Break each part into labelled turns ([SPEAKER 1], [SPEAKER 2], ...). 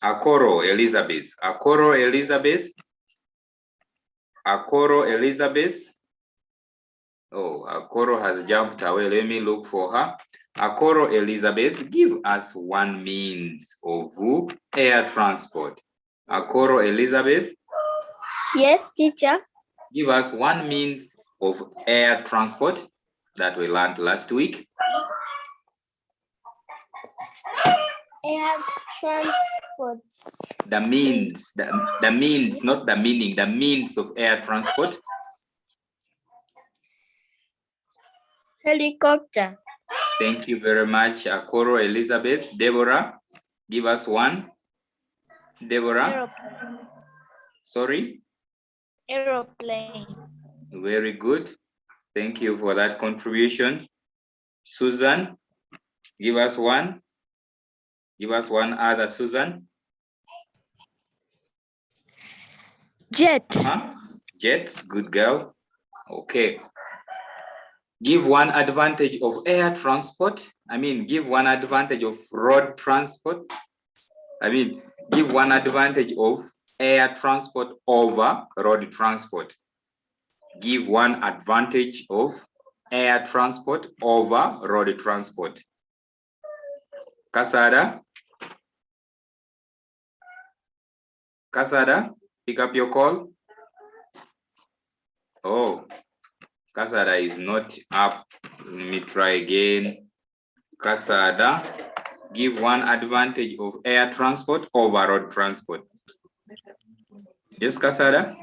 [SPEAKER 1] Akoro Elizabeth. Akoro Elizabeth. Akoro Elizabeth. Oh, Akoro has jumped away. Let me look for her. Akoro Elizabeth, give us one means of air transport. Akoro Elizabeth.
[SPEAKER 2] Yes, teacher.
[SPEAKER 1] Give us one means of air transport that we learned last week.
[SPEAKER 2] Air transport.
[SPEAKER 1] The means, the means, not the meaning, the means of air transport.
[SPEAKER 2] Helicopter.
[SPEAKER 1] Thank you very much, Akoro Elizabeth. Deborah, give us one. Deborah.
[SPEAKER 2] Aeroplane.
[SPEAKER 1] Sorry?
[SPEAKER 2] Aeroplane.
[SPEAKER 1] Very good. Thank you for that contribution. Susan, give us one. Give us one other, Susan.
[SPEAKER 2] Jet.
[SPEAKER 1] Jet, good girl. Okay. Give one advantage of air transport. Give one advantage of road transport. Give one advantage of air transport over road transport. Give one advantage of air transport over road transport. Kasada? Kasada, pick up your call. Oh, Kasada is not up. Let me try again. Kasada, give one advantage of air transport over road transport. Yes, Kasada?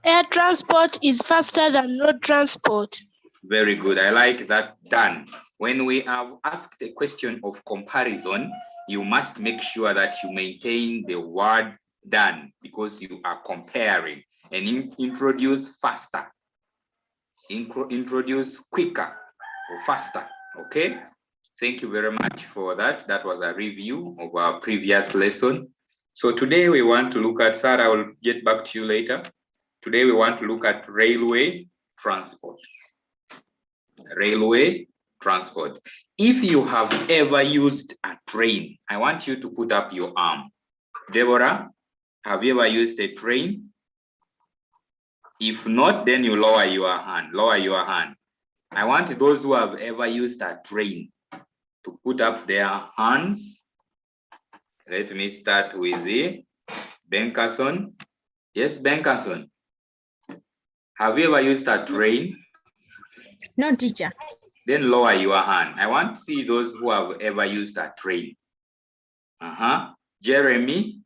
[SPEAKER 3] Air transport is faster than road transport.
[SPEAKER 1] Very good. I like that. Done. When we have asked a question of comparison, you must make sure that you maintain the word done because you are comparing, and introduce faster. Introduce quicker or faster. Okay. Thank you very much for that. That was a review of our previous lesson. So today we want to look at, Sarah, I will get back to you later. Today we want to look at railway transport. Railway transport. If you have ever used a train, I want you to put up your arm. Deborah, have you ever used a train? If not, then you lower your hand. Lower your hand. I want those who have ever used a train to put up their hands. Let me start with the Benkerson. Yes, Benkerson. Have you ever used a train?
[SPEAKER 4] No, teacher.
[SPEAKER 1] Then lower your hand. I want to see those who have ever used a train. Jeremy.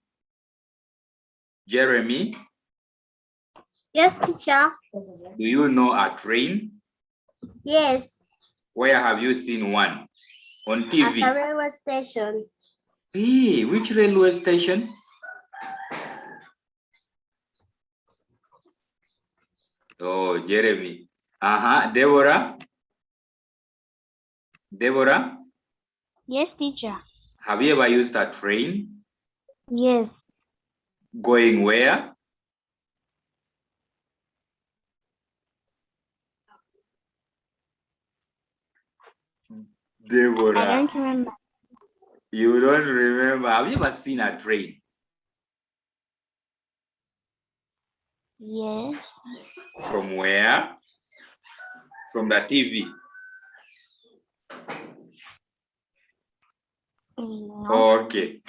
[SPEAKER 1] Jeremy.
[SPEAKER 2] Yes, teacher.
[SPEAKER 1] Do you know a train?
[SPEAKER 2] Yes.
[SPEAKER 1] Where have you seen one? On TV?
[SPEAKER 2] At a railway station.
[SPEAKER 1] Hey, which railway station? Oh, Jeremy. Deborah? Deborah?
[SPEAKER 2] Yes, teacher.
[SPEAKER 1] Have you ever used a train?
[SPEAKER 2] Yes.
[SPEAKER 1] Going where? Deborah.
[SPEAKER 2] I don't remember.
[SPEAKER 1] You don't remember? Have you ever seen a train?
[SPEAKER 2] Yes.
[SPEAKER 1] From where? From the TV.
[SPEAKER 2] No.
[SPEAKER 1] Okay.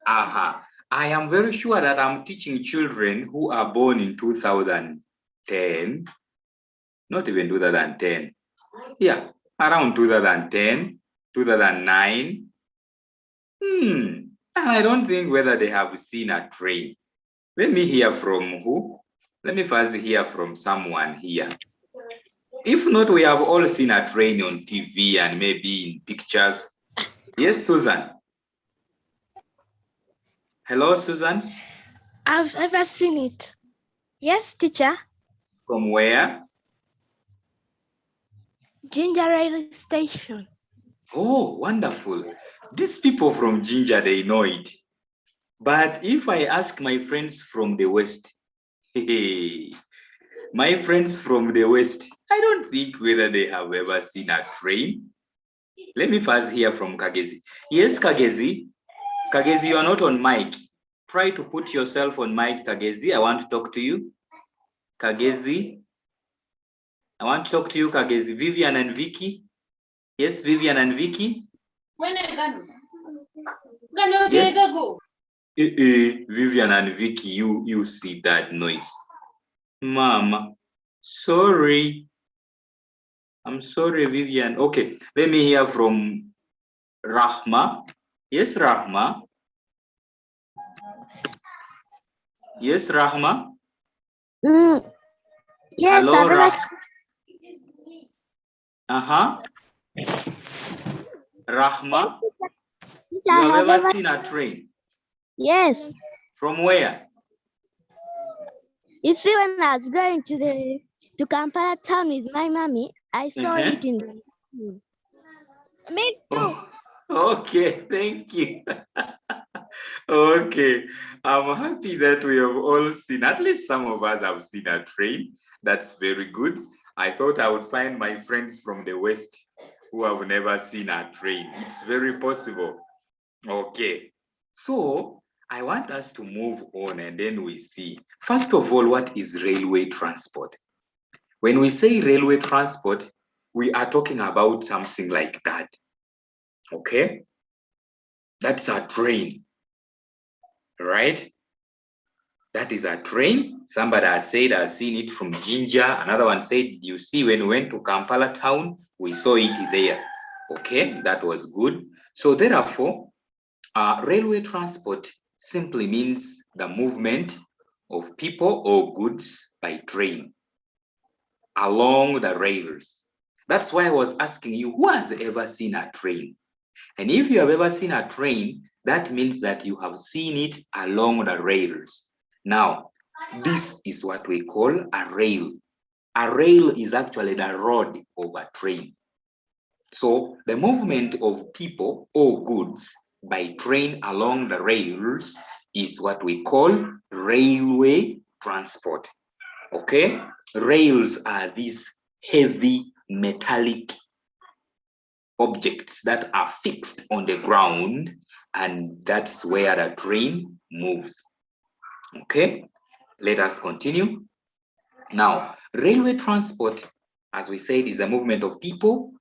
[SPEAKER 1] I am very sure that I'm teaching children who are born in 2010, not even 2010. Yeah, around 2010, 2009. I don't think whether they have seen a train. Let me hear from who? Let me first hear from someone here. If not, we have all seen a train on TV and maybe in pictures. Yes, Susan. Hello, Susan.
[SPEAKER 3] I've ever seen it. Yes, teacher.
[SPEAKER 1] From where?
[SPEAKER 3] Ginger Rail Station.
[SPEAKER 1] Oh, wonderful. These people from Ginger, they know it. But if I ask my friends from the West, my friends from the West, I don't think whether they have ever seen a train. Let me first hear from Kagezi. Yes, Kagezi. Kagezi, you are not on mic. Try to put yourself on mic, Kagezi. I want to talk to you. Kagezi. I want to talk to you, Kagezi. Vivian and Vicky. Yes, Vivian and Vicky. Yes. Vivian and Vicky, you see that noise. Mama, sorry. I'm sorry, Vivian. Okay, let me hear from Rahma. Yes, Rahma. Yes, Rahma.
[SPEAKER 2] Yes,
[SPEAKER 1] Hello,
[SPEAKER 2] I've
[SPEAKER 1] Rahma, you
[SPEAKER 2] ever,
[SPEAKER 1] have ever seen a train?
[SPEAKER 2] Yes.
[SPEAKER 1] From where?
[SPEAKER 2] You see, when I was going to Kampala town with my mommy, I saw it in the. Me too.
[SPEAKER 1] Oh, okay, thank you. Okay, I'm happy that we have all seen, at least some of us have seen a train. That's very good. I thought I would find my friends from the West who have never seen a train. It's very possible. Okay, so I want us to move on and then we see. First of all, what is railway transport? When we say railway transport, we are talking about something like that. Okay, that's a train, right? That is a train. Somebody has said, I've seen it from Jinja. Another one said, you see, when we went to Kampala town, we saw it there. Okay, that was good. So therefore, railway transport simply means the movement of people or goods by train along the rails. That's why I was asking you, who has ever seen a train? And if you have ever seen a train, that means that you have seen it along the rails. Now, this is what we call a rail. A rail is actually the rod of a train. So the movement of people or goods by train along the rails is what we call railway transport. Okay? Rails are these heavy metallic objects that are fixed on the ground, and that's where the train moves. Okay, let us continue. Now, railway transport, as we said, is the movement of people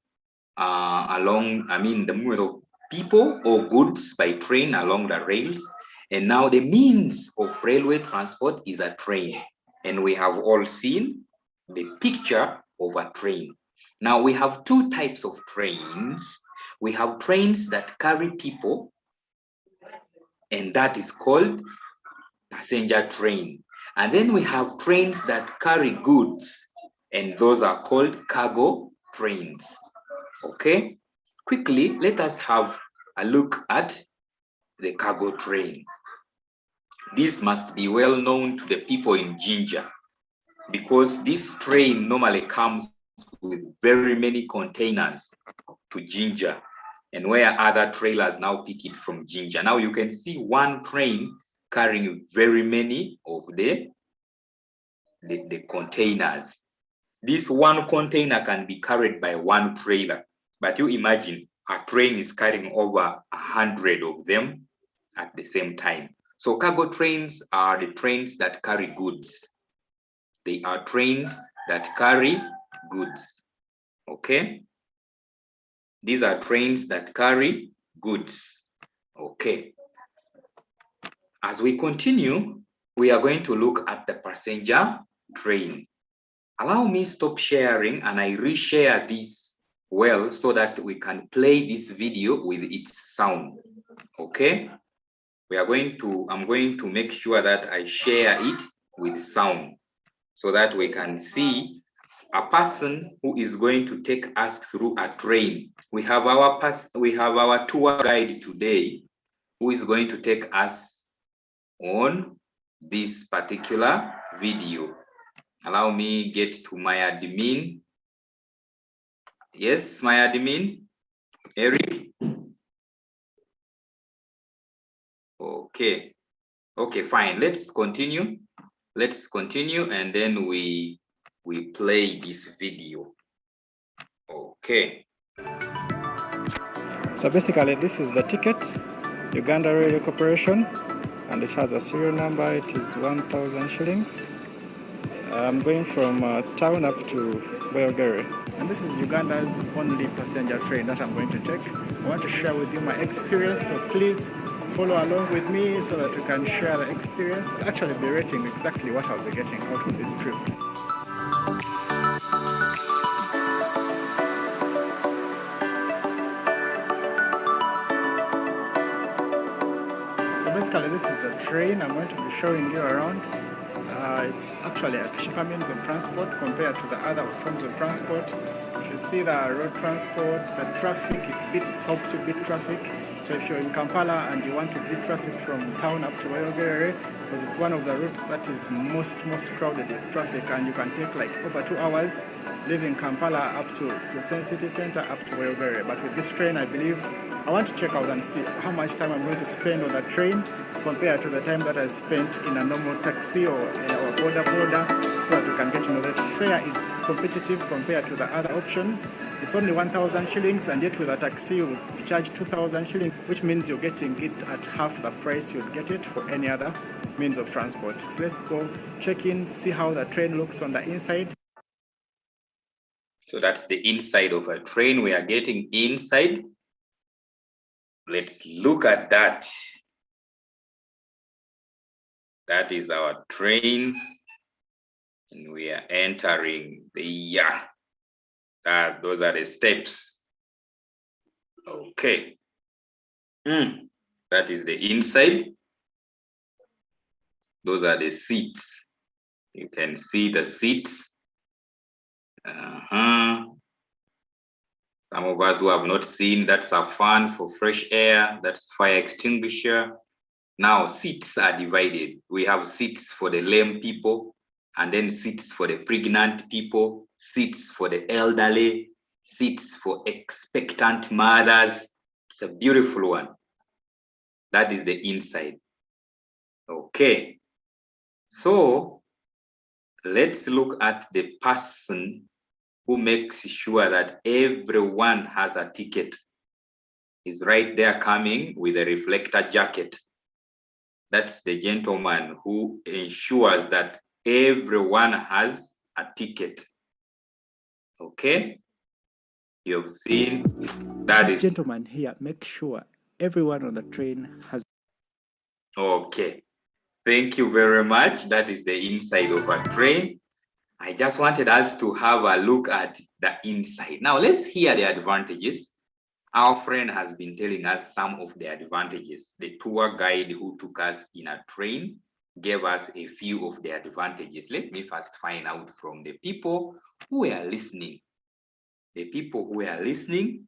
[SPEAKER 1] the movement of people or goods by train along the rails. And now the means of railway transport is a train. And we have all seen the picture of a train. Now we have two types of trains. We have trains that carry people, and that is called passenger train. And then we have trains that carry goods, and those are called cargo trains. Okay, quickly, let us have a look at the cargo train. This must be well known to the people in Jinja, because this train normally comes with very many containers to Jinja, and where other trailers now pick it from Jinja. Now you can see one train carrying very many of the containers. This one container can be carried by one trailer, but you imagine a train is carrying over 100 of them at the same time. So cargo trains are the trains that carry goods. They are trains that carry goods. Okay? These are trains that carry goods. Okay. As we continue, we are going to look at the passenger train. Allow me stop sharing and I reshare this well so that we can play this video with its sound. Okay? I'm going to make sure that I share it with sound so that we can see a person who is going to take us through a train. We have our tour guide today who is going to take us on this particular video. Allow me get to my admin. Yes, my admin, Eric. Okay. Okay, fine. Let's continue. Let's continue and then we play this video. Okay.
[SPEAKER 5] So basically this is the ticket Uganda Railway Corporation, and it has a serial number. It is 1,000 shillings. I'm going from town up to Welgary, and this is Uganda's only passenger train that I'm going to take. I want to share with you my experience, so please follow along with me so that we can share the experience. Actually be rating exactly what I'll be getting out of this trip. So basically this is a train I'm going to be showing you around. It's actually a cheaper means of transport compared to the other forms of transport. If you see the road transport, the traffic, it helps you beat traffic. So if you're in Kampala and you want to beat traffic from town up to Welgary, because it's one of the routes that is most crowded with traffic, and you can take like over 2 hours leaving Kampala up to city center up to Welgary. But with this train, I believe I want to check out and see how much time I'm going to spend on the train compared to the time that I spent in a normal taxi or boda, so that we can get to know the fare is competitive compared to the other options. It's only 1,000 shillings, and yet with a taxi you charge 2,000 shillings, which means you're getting it at half the price you'd get it for any other means of transport. So let's go check in, see how the train looks on the inside.
[SPEAKER 1] So that's the inside of a train. We are getting inside. Let's look at that. That is our train, and we are entering the those are the steps. Okay. That is the inside. Those are the seats. You can see the seats. Some of us who have not seen, that's a fan for fresh air. That's fire extinguisher. Now, seats are divided. We have seats for the lame people, and then seats for the pregnant people, seats for the elderly, seats for expectant mothers. It's a beautiful one. That is the inside. Okay. So let's look at the person who makes sure that everyone has a ticket. He's right there coming with a reflector jacket. That's the gentleman who ensures that everyone has a ticket. Okay? You've seen that
[SPEAKER 5] This
[SPEAKER 1] is
[SPEAKER 5] gentleman here makes sure everyone on the train has.
[SPEAKER 1] okay. Thank you very much. That is the inside of a train. I just wanted us to have a look at the inside. Now let's hear the advantages. Our friend has been telling us some of the advantages. The tour guide who took us in a train gave us a few of the advantages. Let me first find out from the people who are listening. The people who are listening.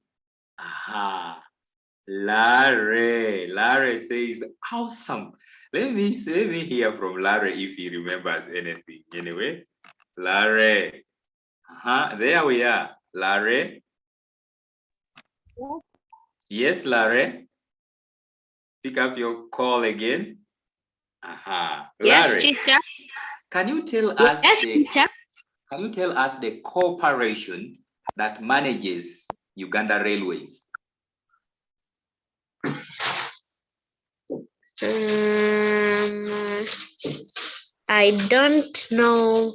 [SPEAKER 1] Larry says, awesome. Let me hear from Larry if he remembers anything. Anyway, Larry. There we are. Larry. Yes, Larry. Pick up your call again. Larry.
[SPEAKER 3] Yes, teacher.
[SPEAKER 1] Can you tell us
[SPEAKER 3] Yes, teacher.
[SPEAKER 1] can you tell us the corporation that manages Uganda Railways?
[SPEAKER 3] I don't know.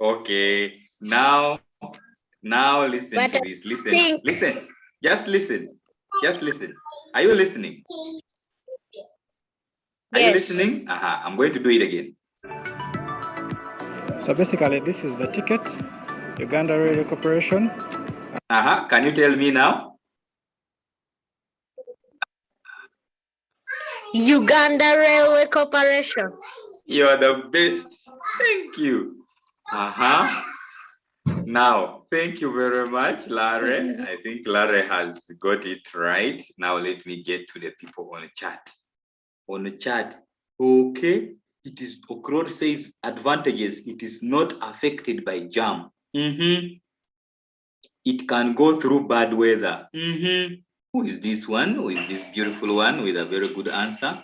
[SPEAKER 1] Okay, now listen
[SPEAKER 3] But
[SPEAKER 1] to this. Listen,
[SPEAKER 3] think-
[SPEAKER 1] listen. Just listen. Just listen. Are you listening? Are you
[SPEAKER 3] Yes.
[SPEAKER 1] listening? I'm going to do it again.
[SPEAKER 5] So basically, this is the ticket, Uganda Railway Corporation.
[SPEAKER 1] Can you tell me now?
[SPEAKER 3] Uganda Railway Corporation.
[SPEAKER 1] You are the best. Thank you. Now, thank you very much, Larry. I think Larry has got it right. Now let me get to the people on the chat. On the chat, okay. It is Okrod says advantages. It is not affected by jam. It can go through bad weather. Who is this one? Who is this beautiful one with a very good answer?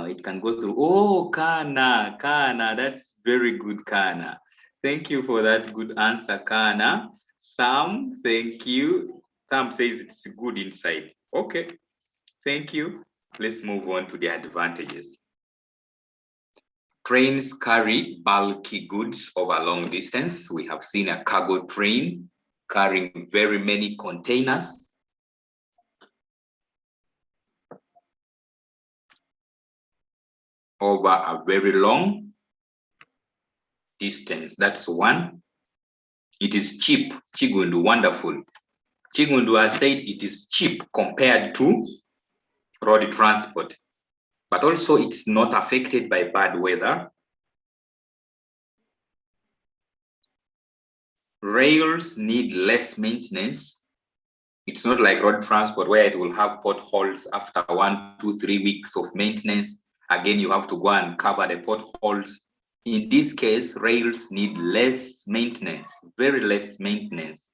[SPEAKER 1] It can go through. Oh, Kana. That's very good, Kana. Thank you for that good answer, Kana. Sam, thank you. Sam says it's good inside. Okay. Thank you. Let's move on to the advantages. Trains carry bulky goods over long distance. We have seen a cargo train carrying very many containers. Over a very long distance. That's one. It is cheap. Chigundu, wonderful. Chigundu has said it is cheap compared to road transport, but also it's not affected by bad weather. Rails need less maintenance. It's not like road transport where it will have potholes after 1, 2, 3 weeks of maintenance. Again, you have to go and cover the potholes. In this case, rails need less maintenance, very less maintenance.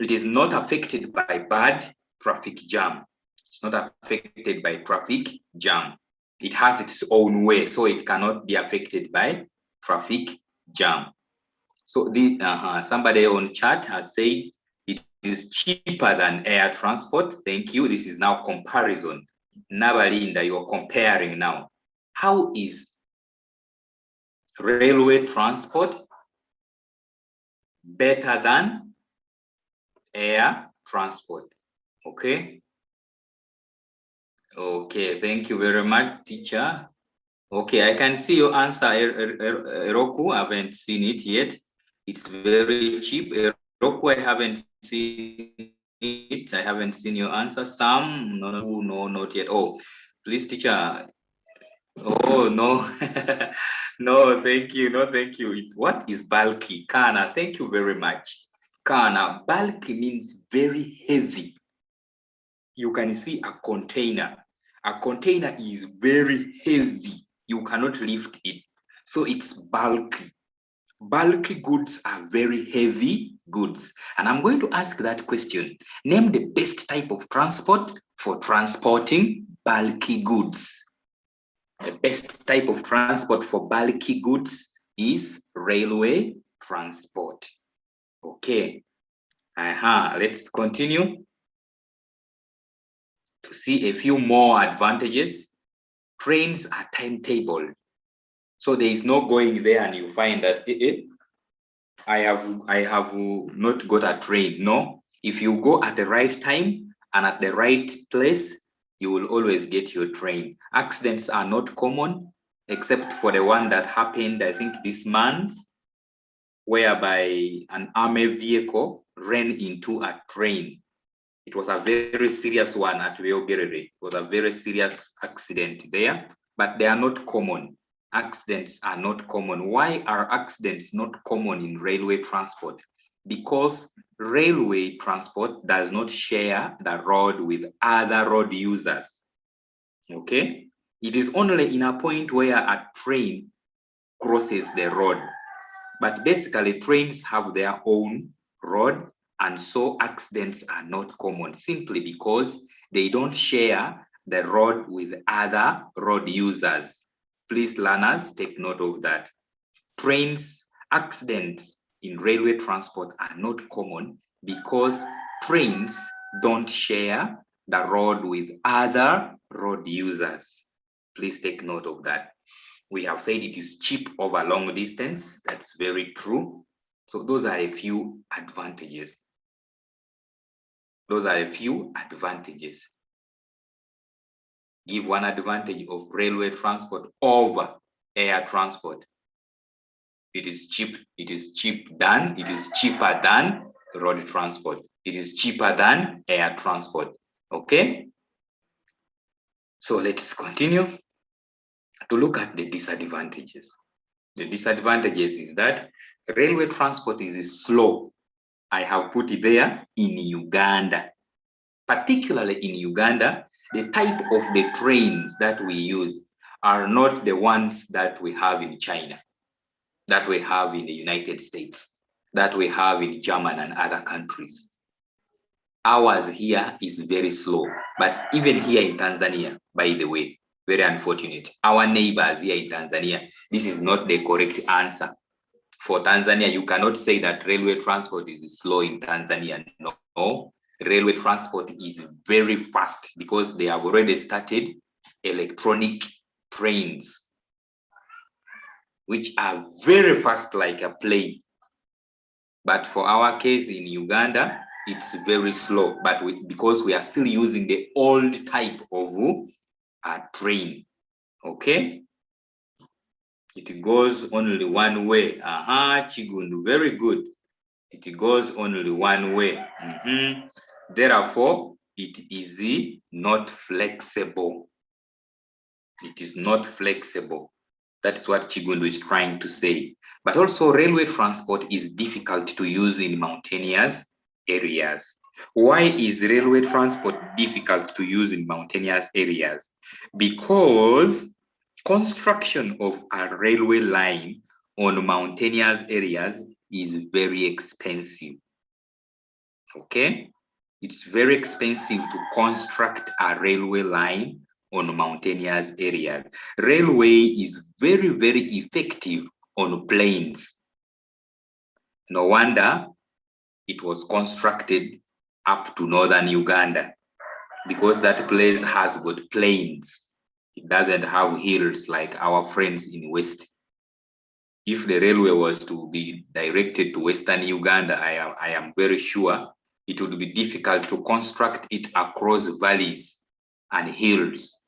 [SPEAKER 1] It is not affected by bad traffic jam. It's not affected by traffic jam. It has its own way, so it cannot be affected by traffic jam. So the somebody on chat has said it is cheaper than air transport. Thank you. This is now comparison. Nabalinda, you're comparing now. How is railway transport better than air transport? Okay. Okay, thank you very much, teacher. Okay, I can see your answer, Eroku. I haven't seen it yet. It's very cheap. Eroku, I haven't seen it. I haven't seen your answer. Sam, no, not yet. Oh, please, teacher. Oh, no. No, thank you. No, thank you. What is bulky? Kana, thank you very much. Kana, bulky means very heavy. You can see a container. A container is very heavy. You cannot lift it. So it's bulky. Bulky goods are very heavy goods. And I'm going to ask that question. Name the best type of transport for transporting bulky goods. The best type of transport for bulky goods is railway transport. Okay. Let's continue to see a few more advantages. Trains are timetabled. So there is no going there and you find that I have not got a train. No, if you go at the right time and at the right place, you will always get your train. Accidents are not common, except for the one that happened, I think, this month, whereby an army vehicle ran into a train. It was a very serious one at Weogerere. It was a very serious accident there, but they are not common. Accidents are not common. Why are accidents not common in railway transport? Because railway transport does not share the road with other road users. Okay? It is only in a point where a train crosses the road. But basically, trains have their own road, and so accidents are not common simply because they don't share the road with other road users. Please, learners, take note of that. Accidents in railway transport are not common because trains don't share the road with other road users. Please take note of that. We have said it is cheap over long distance. That's very true. So those are a few advantages. Those are a few advantages. Give one advantage of railway transport over air transport. It is cheap. It is cheaper than road transport. It is cheaper than air transport. Okay. So let's continue to look at the disadvantages. The disadvantages is that railway transport is slow. I have put it there in Uganda. Particularly in Uganda, the type of the trains that we use are not the ones that we have in China, that we have in the United States, that we have in Germany and other countries. Ours here is very slow, but even here in Tanzania, by the way, very unfortunate. Our neighbors here in Tanzania, this is not the correct answer. For Tanzania, you cannot say that railway transport is slow in Tanzania. No, railway transport is very fast because they have already started electronic trains, which are very fast like a plane. But for our case in Uganda, it's very slow, but because we are still using the old type of train, okay? It goes only one way. Chigundu, very good. It goes only one way. Therefore, it is not flexible. It is not flexible. That's what Chigundu is trying to say. But also, railway transport is difficult to use in mountainous areas. Why is railway transport difficult to use in mountainous areas? Because construction of a railway line on mountainous areas is very expensive. Okay? It's very expensive to construct a railway line on mountainous areas. Railway is very, very effective on plains. No wonder it was constructed up to northern Uganda, because that place has got plains. It doesn't have hills like our friends in West. If the railway was to be directed to Western Uganda, I am very sure it would be difficult to construct it across valleys and hills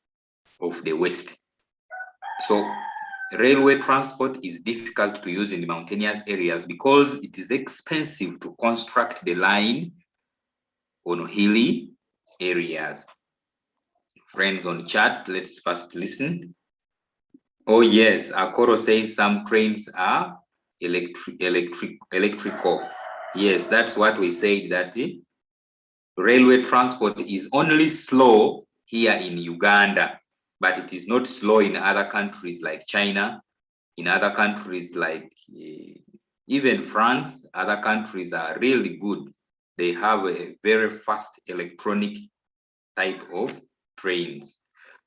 [SPEAKER 1] of the West. So railway transport is difficult to use in the mountainous areas because it is expensive to construct the line on hilly areas. Friends on chat, let's first listen. Oh yes, Akoro says some trains are electrical. Yes, that's what we said, that the railway transport is only slow here in Uganda, but it is not slow in other countries like China, in other countries like even France. Other countries are really good. They have a very fast electronic type of trains.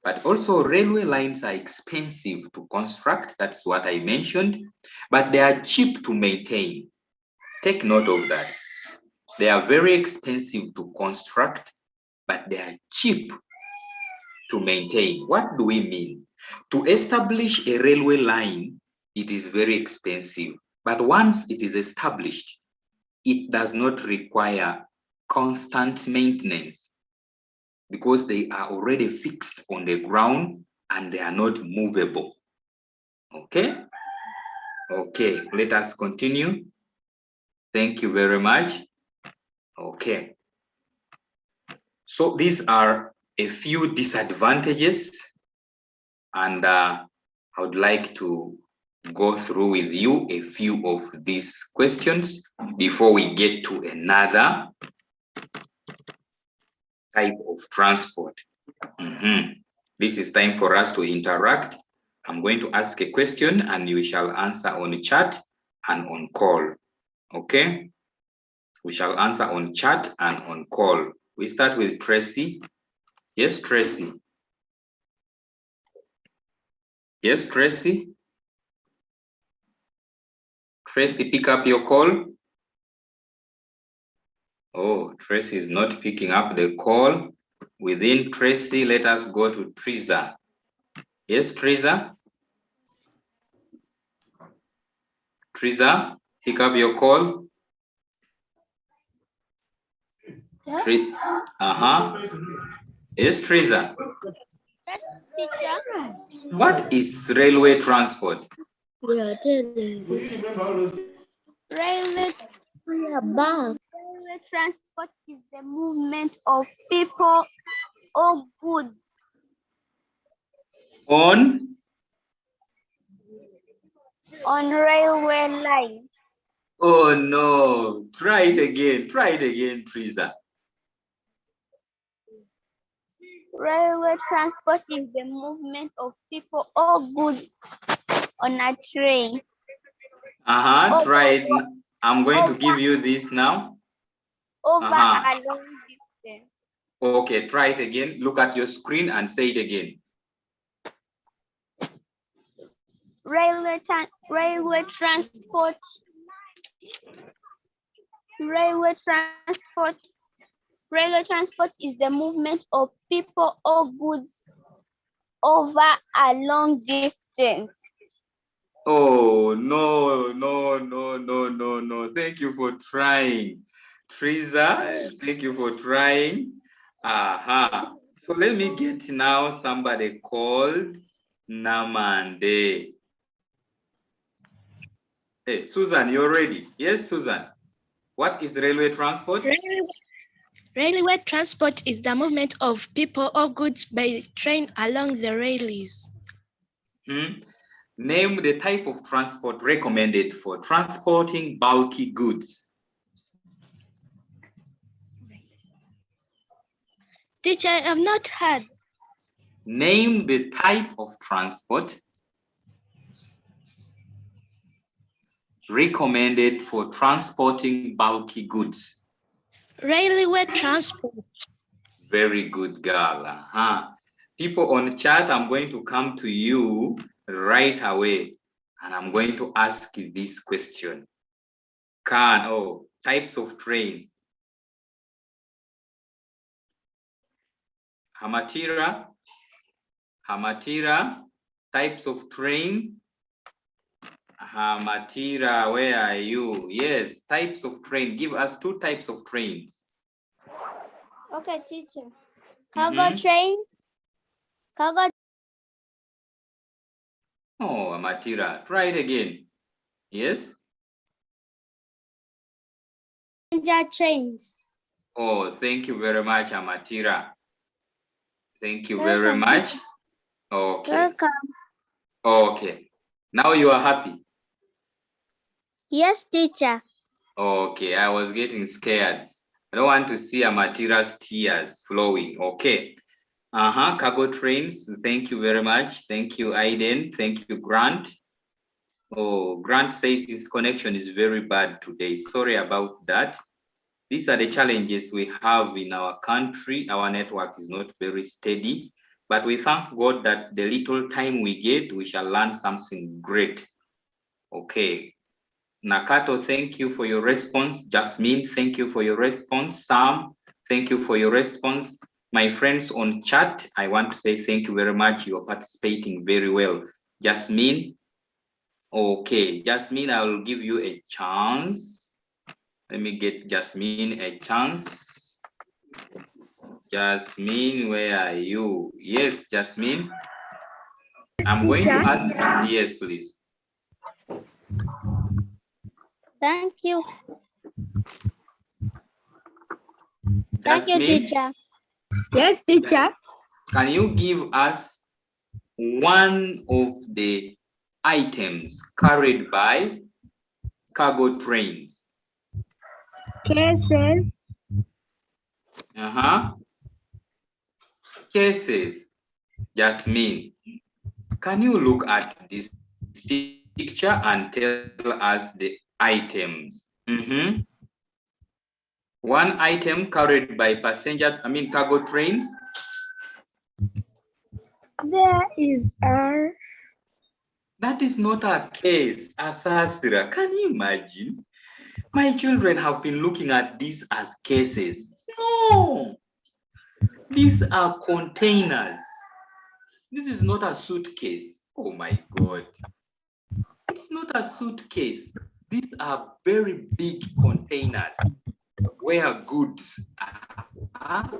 [SPEAKER 1] But also railway lines are expensive to construct. That's what I mentioned, but they are cheap to maintain. Take note of that. They are very expensive to construct, but they are cheap to maintain. What do we mean? To establish a railway line, it is very expensive, but once it is established, it does not require constant maintenance because they are already fixed on the ground and they are not movable. Okay? Okay, let us continue. Thank you very much. Okay. So these are a few disadvantages, and I would like to go through with you a few of these questions before we get to another type of transport. This is time for us to interact. I'm going to ask a question and you shall answer on chat and on call. Okay? We shall answer on chat and on call. We start with Tracy. Yes, Tracy. Yes, Tracy. Tracy, pick up your call. Oh, Tracy is not picking up the call. Within Tracy, let us go to Triza. Yes, Triza. Triza, pick up your call.
[SPEAKER 3] Yeah.
[SPEAKER 1] Yes, Triza.
[SPEAKER 2] Yes, teacher.
[SPEAKER 1] What is railway transport?
[SPEAKER 3] Yeah, this.
[SPEAKER 2] Railway transport is the movement of people or goods
[SPEAKER 1] On
[SPEAKER 2] railway line.
[SPEAKER 1] Oh no, try it again, Triza.
[SPEAKER 2] Railway transport is the movement of people or goods on a train.
[SPEAKER 1] Try it. I'm going to give you this now.
[SPEAKER 2] Over a long distance.
[SPEAKER 1] Okay, try it again. Look at your screen and say it again.
[SPEAKER 2] Railway transport Railway transport is the movement of people or goods over a long distance.
[SPEAKER 1] Oh, no, no, no, no, no, no. Thank you for trying. Teresa, thank you for trying. Aha. So let me get now somebody called Namande. Hey, Susan, you're ready? Yes, Susan. What is railway transport?
[SPEAKER 3] Railway transport is the movement of people or goods by train along the railways.
[SPEAKER 1] Name the type of transport recommended for transporting bulky goods.
[SPEAKER 3] Teacher, I have not heard.
[SPEAKER 1] Name the type of transport recommended for transporting bulky goods.
[SPEAKER 3] Railway transport.
[SPEAKER 1] Very good, girl. People on chat, I'm going to come to you right away and I'm going to ask you this question. Types of train. Hamatira, types of train. Hamatira, where are you? Yes, types of train. Give us 2 types of trains.
[SPEAKER 2] Okay, teacher. Cargo trains. Cargo.
[SPEAKER 1] Oh, Hamatira, try it again. Yes?
[SPEAKER 2] Passenger trains.
[SPEAKER 1] Oh, thank you very much, Amatira. Thank you
[SPEAKER 2] Welcome,
[SPEAKER 1] very much.
[SPEAKER 2] teacher.
[SPEAKER 1] Okay.
[SPEAKER 2] Welcome.
[SPEAKER 1] Okay. Now you are happy.
[SPEAKER 2] Yes, teacher.
[SPEAKER 1] Okay, I was getting scared. I don't want to see Amatira's tears flowing. Okay. Cargo trains. Thank you very much. Thank you, Aiden. Thank you, Grant. Oh, Grant says his connection is very bad today. Sorry about that. These are the challenges we have in our country. Our network is not very steady, but we thank God that the little time we get, we shall learn something great. Okay. Nakato, thank you for your response. Jasmine, thank you for your response. Sam, thank you for your response. My friends on chat, I want to say thank you very much. You are participating very well. Jasmine, okay. Jasmine, I will give you a chance. Let me get Jasmine a chance. Jasmine, where are you? Yes, Jasmine. I'm going to ask you. Yes, please.
[SPEAKER 2] Thank you.
[SPEAKER 1] Jasmine,
[SPEAKER 2] Thank you, teacher.
[SPEAKER 4] Yes, teacher.
[SPEAKER 1] can you give us one of the items carried by cargo trains?
[SPEAKER 2] Cases.
[SPEAKER 1] Cases. Jasmine, can you look at this picture and tell us the items? One item carried by cargo trains.
[SPEAKER 2] There is a.
[SPEAKER 1] That is not a case, Asasira. Can you imagine? My children have been looking at these as cases. No, these are containers. This is not a suitcase. Oh my God. It's not a suitcase. These are very big containers where goods are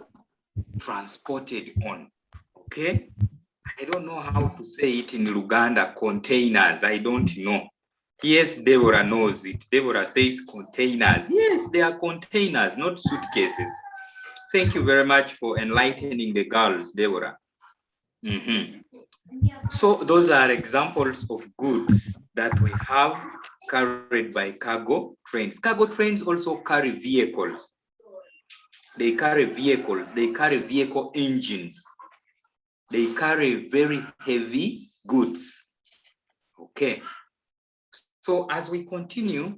[SPEAKER 1] transported on. Okay? I don't know how to say it in Luganda, containers. I don't know. Yes, Deborah knows it. Deborah says containers. Yes, they are containers, not suitcases. Thank you very much for enlightening the girls, Deborah. So those are examples of goods that we have carried by cargo trains. Cargo trains also carry vehicles. They carry vehicles. They carry vehicle engines. They carry very heavy goods. Okay. So as we continue,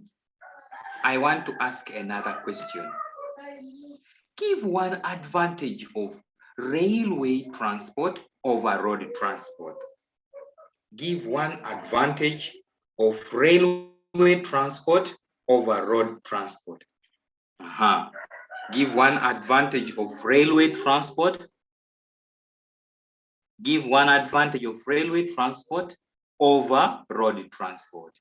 [SPEAKER 1] I want to ask another question. Give one advantage of railway transport over road transport. Give one advantage of railway transport over road transport. Give one advantage of railway transport. Give one advantage of railway transport over road transport.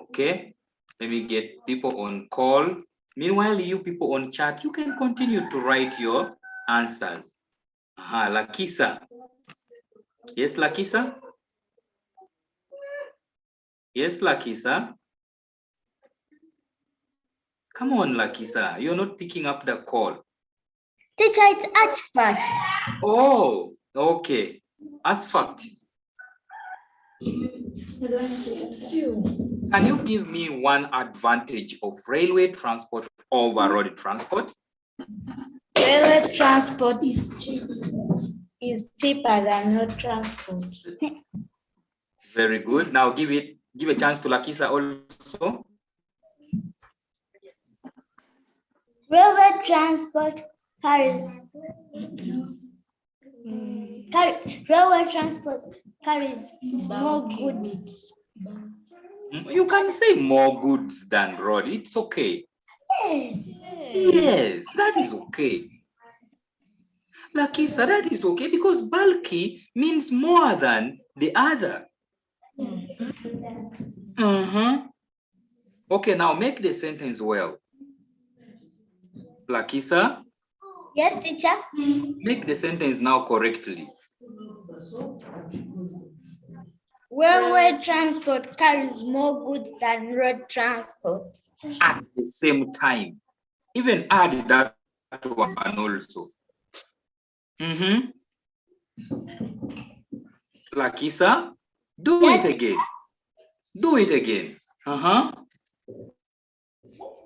[SPEAKER 1] Okay, let me get people on call. Meanwhile, you people on chat, you can continue to write your answers. Lakisa. Yes, Lakisa? Yes, Lakisa? Come on, Lakisa. You're not picking up the call.
[SPEAKER 4] Teacher, it's artifacts.
[SPEAKER 1] Oh, okay. Asphalt. Can you give me one advantage of railway transport over road transport?
[SPEAKER 6] Railway transport is cheaper than road transport.
[SPEAKER 1] Very good. Now give a chance to Lakisa also.
[SPEAKER 4] Railway transport carries. Railway transport carries more goods.
[SPEAKER 1] You can say more goods than road. It's okay.
[SPEAKER 4] Yes.
[SPEAKER 1] Yes, that is okay. Lakisa, that is okay because bulky means more than the other. Okay, now make the sentence well. Lakisa?
[SPEAKER 4] Yes, teacher.
[SPEAKER 1] Make the sentence now correctly.
[SPEAKER 4] Railway transport carries more goods than road transport.
[SPEAKER 1] At the same time. Even add that one also. Lakisa, do
[SPEAKER 4] Yes.
[SPEAKER 1] it again. Do it again.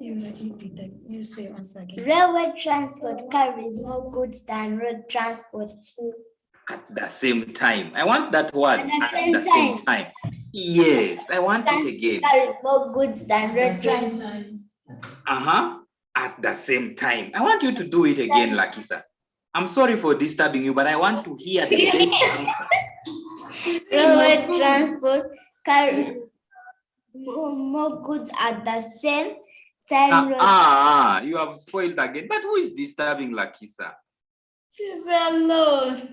[SPEAKER 6] You say once again.
[SPEAKER 4] Railway transport carries more goods than road transport.
[SPEAKER 1] At the same time. I want that word.
[SPEAKER 4] At the
[SPEAKER 1] At
[SPEAKER 4] same
[SPEAKER 1] the same time. Yes, I want it again.
[SPEAKER 4] Carries more goods than road transport.
[SPEAKER 1] At the same time. I want you to do it again, Lakisa. I'm sorry for disturbing you, but I want to hear the best answer.
[SPEAKER 4] Railway transport carries more goods at the same time.
[SPEAKER 1] You have spoiled again. But who is disturbing Lakisa?
[SPEAKER 6] She's alone.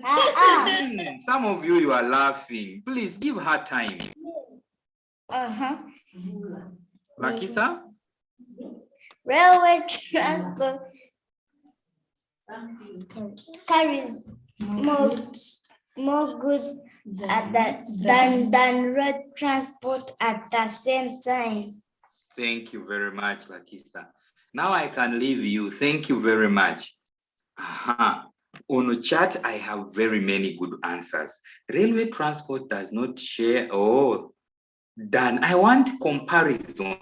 [SPEAKER 1] Some of you are laughing. Please give her time. Lakisa?
[SPEAKER 4] Railway transport carries more goods than road transport at the same time.
[SPEAKER 1] Thank you very much, Lakisa. Now I can leave you. Thank you very much. On the chat, I have very many good answers. Railway transport does not share. Dan, I want comparison.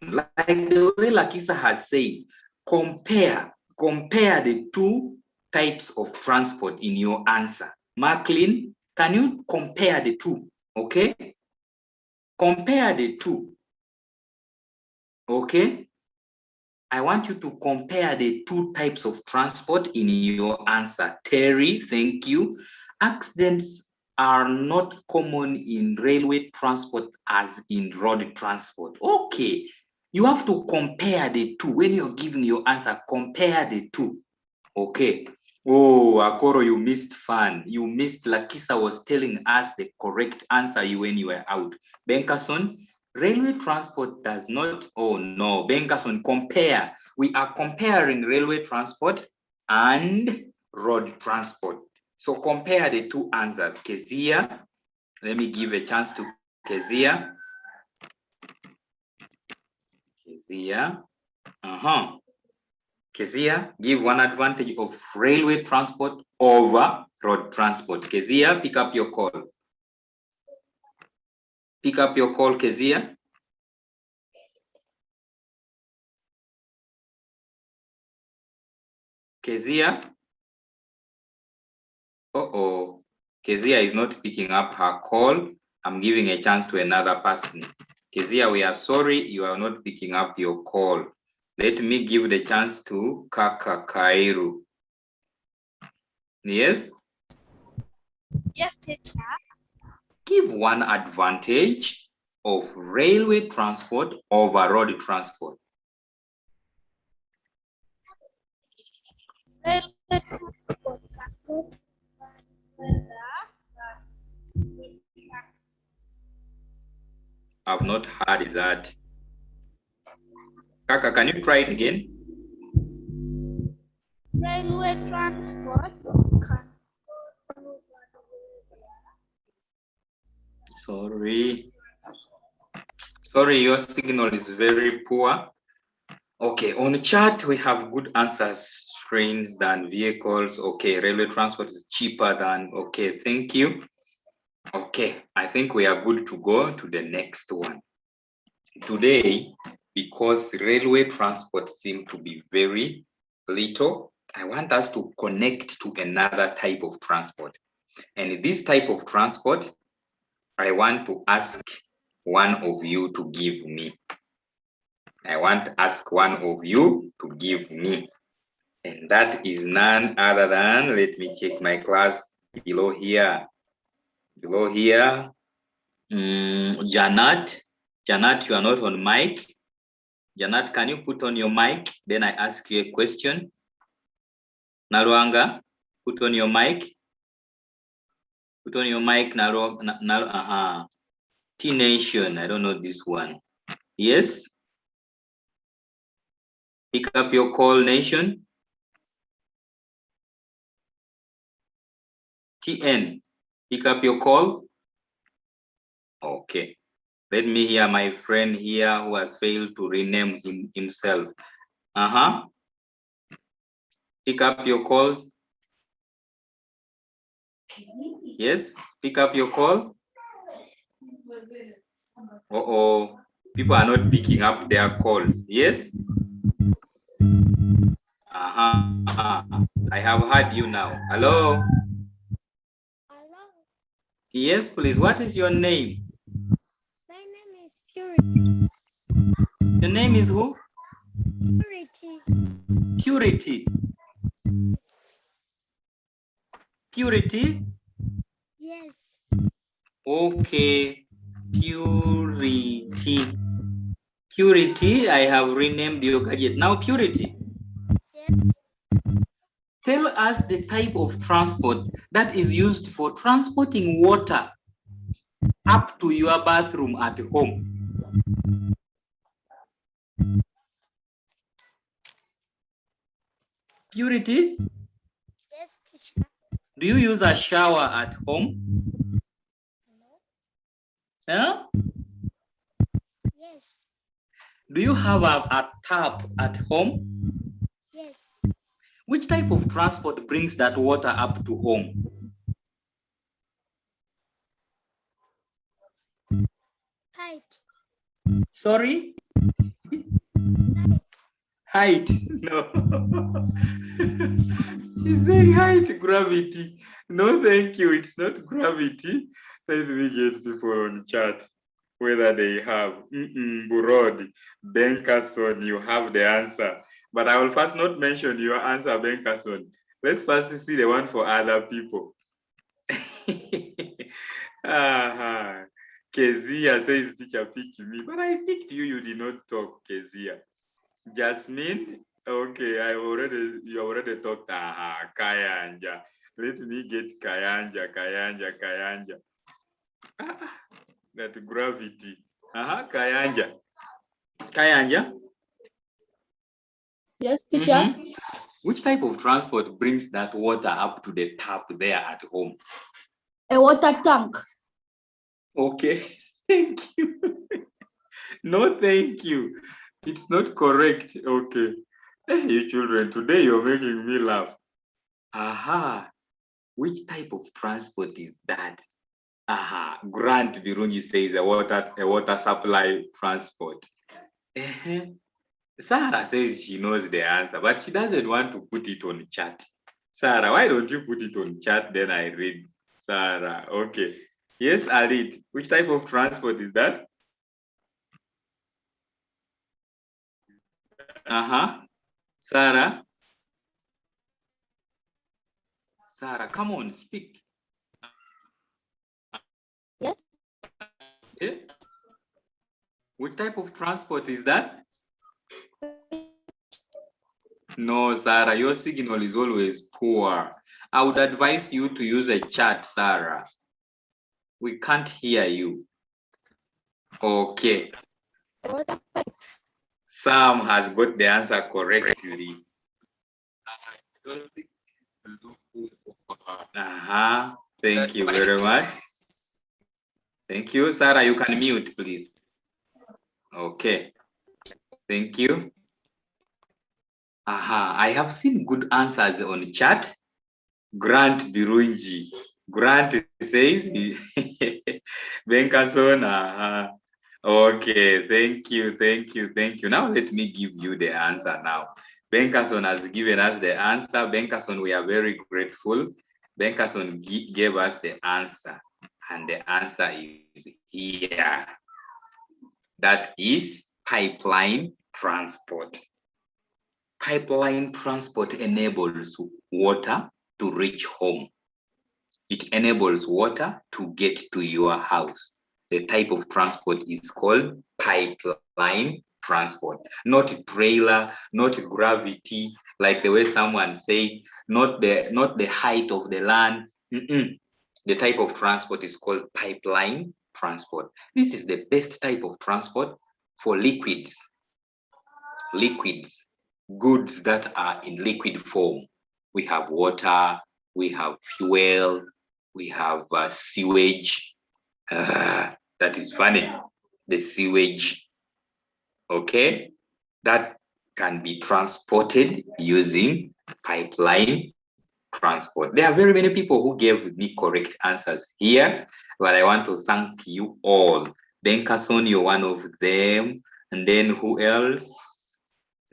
[SPEAKER 1] Like the way Lakisa has said, compare the two types of transport in your answer. Marklin, can you compare the two? Okay? Compare the two. Okay? I want you to compare the two types of transport in your answer. Terry, thank you. Accidents are not common in railway transport as in road transport. Okay, you have to compare the two. When you're giving your answer, compare the two. Okay. Oh, Akoro, you missed fun. You missed Lakisa was telling us the correct answer when you were out. Benkerson, railway transport does not, oh no, Benkerson, compare. We are comparing railway transport and road transport. So compare the two answers. Kezia, let me give a chance to Kezia. Kezia, give one advantage of railway transport over road transport. Kezia, pick up your call. Pick up your call, Kezia. Kezia. Kezia is not picking up her call. I'm giving a chance to another person. Kezia, we are sorry you are not picking up your call. Let me give the chance to Kaka Kairu. Yes?
[SPEAKER 3] Yes, teacher.
[SPEAKER 1] Give one advantage of railway transport over road transport. I've not heard that. Kaka, can you try it again?
[SPEAKER 2] Railway transport.
[SPEAKER 1] Sorry, your signal is very poor. Okay, on the chart, we have good answers. Trains than vehicles. Okay, railway transport is cheaper than, okay, thank you. Okay, I think we are good to go to the next one. Today, because railway transport seems to be very little, I want us to connect to another type of transport. And this type of transport, I want to ask one of you to give me. I want to ask one of you to give me. And that is none other than, let me check my class below here. Below here, Janat. Janat, you are not on mic. Janat, can you put on your mic? Then I ask you a question. Naruanga, put on your mic. Put on your mic, T-Nation, I don't know this one. Yes? Pick up your call, Nation. TN, pick up your call. Okay. Let me hear my friend here who has failed to rename himself. Pick up your call. Yes, pick up your call. Uh-oh, people are not picking up their calls. Yes? I have heard you now. Hello?
[SPEAKER 2] Hello.
[SPEAKER 1] Yes, please. What is your name?
[SPEAKER 2] My name is Purity.
[SPEAKER 1] Your name is who?
[SPEAKER 2] Purity.
[SPEAKER 1] Purity. Purity?
[SPEAKER 2] Yes.
[SPEAKER 1] Okay. Purity. Purity, I have renamed your gadget. Now, Purity.
[SPEAKER 2] Yes.
[SPEAKER 1] Tell us the type of transport that is used for transporting water up to your bathroom at home. Purity?
[SPEAKER 2] Yes, teacher.
[SPEAKER 1] Do you use a shower at home?
[SPEAKER 2] No.
[SPEAKER 1] Huh?
[SPEAKER 2] Yes.
[SPEAKER 1] Do you have a tap at home?
[SPEAKER 2] Yes.
[SPEAKER 1] Which type of transport brings that water up to home?
[SPEAKER 2] Height.
[SPEAKER 1] Sorry? Height. No. She's saying height, gravity. No, thank you. It's not gravity. Let me get people on chat whether they have. Burod, Benkerson, you have the answer. But I will first not mention your answer, Benkerson. Let's first see the one for other people. Kezia says teacher picked me, but I picked you. You did not talk, Kezia. Jasmine, okay, you already talked. Kayanja. Let me get Kayanja. That gravity. Kayanja.
[SPEAKER 6] Yes, teacher.
[SPEAKER 1] Which type of transport brings that water up to the tap there at home?
[SPEAKER 6] A water tank.
[SPEAKER 1] Okay, thank you. No, thank you. It's not correct. Okay. You children, today you're making me laugh. Which type of transport is that? Grant Virunji says a water supply transport. Sarah says she knows the answer, but she doesn't want to put it on chat. Sarah, why don't you put it on chat? Then I read. Sarah, okay. Yes, Alit. Which type of transport is that? Sarah. Sarah, come on, speak.
[SPEAKER 2] Yes.
[SPEAKER 1] Yeah. Which type of transport is that? No, Sarah, your signal is always poor. I would advise you to use a chat, Sarah. We can't hear you. Okay. Sam has got the answer correctly. Thank you very much. Thank you. Sarah, you can mute, please. Okay. Thank you. I have seen good answers on chat. Grant Birunji. Grant says, Benkason. Okay, thank you. Now let me give you the answer now. Benkason has given us the answer. Benkason, we are very grateful. Benkason gave us the answer, and the answer is here. That is pipeline transport. Pipeline transport enables water to reach home. It enables water to get to your house. The type of transport is called pipeline transport, not trailer, not gravity, like the way someone said, not the height of the land. The type of transport is called pipeline transport. This is the best type of transport for liquids, goods that are in liquid form. We have water, we have fuel, we have sewage. That is funny, the sewage. Okay, that can be transported using pipeline transport. There are very many people who gave me correct answers here, but I want to thank you all. Benkason, you're one of them. And then who else?